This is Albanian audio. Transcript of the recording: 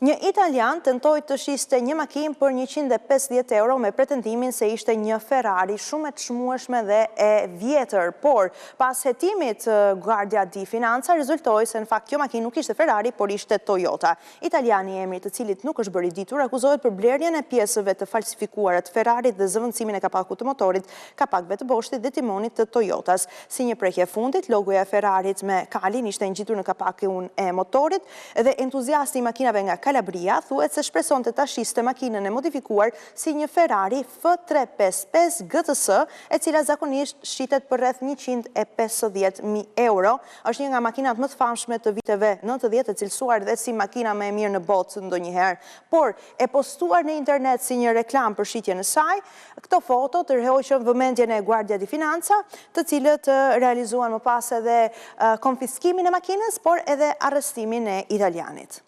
Një italian tentoi të shiste një makinë për 150 euro me pretendimin se ishte një Ferrari shumë e çmueshme dhe e vjetër, por pas hetimit Guardia di Finanza rezultoi se në fakt kjo makinë nuk ishte Ferrari, por ishte Toyota. Italiani i emrit të cilit nuk është bërë i ditur akuzohet për blerjen e pjesëve të falsifikuara të Ferrarit dhe zëvendësimin e kapakut të motorit, kapakëve të boshtit dhe timonit të Toyotas. Si një prekje fundit, logoja e Ferrarit me kalin ishte ngjitur në kapakun e motorit dhe entuziasti i makinave nga Calabria thuhet se shpresonte ta shiste makinën e modifikuar si një Ferrari F355 GTS, e cila zakonisht shitet për rreth 150.000 euro. Është një nga makinat më të famshme të viteve 90, e cilësuar dhe si makina më e mirë në botë ndonjëherë, por e postuar në internet si një reklam për shitjen e saj. Këto foto tërheqën vëmendjen e Guardia di Finanza, të cilët realizuan më pas edhe konfiskimin e makinës, por edhe arrestimin e italianit.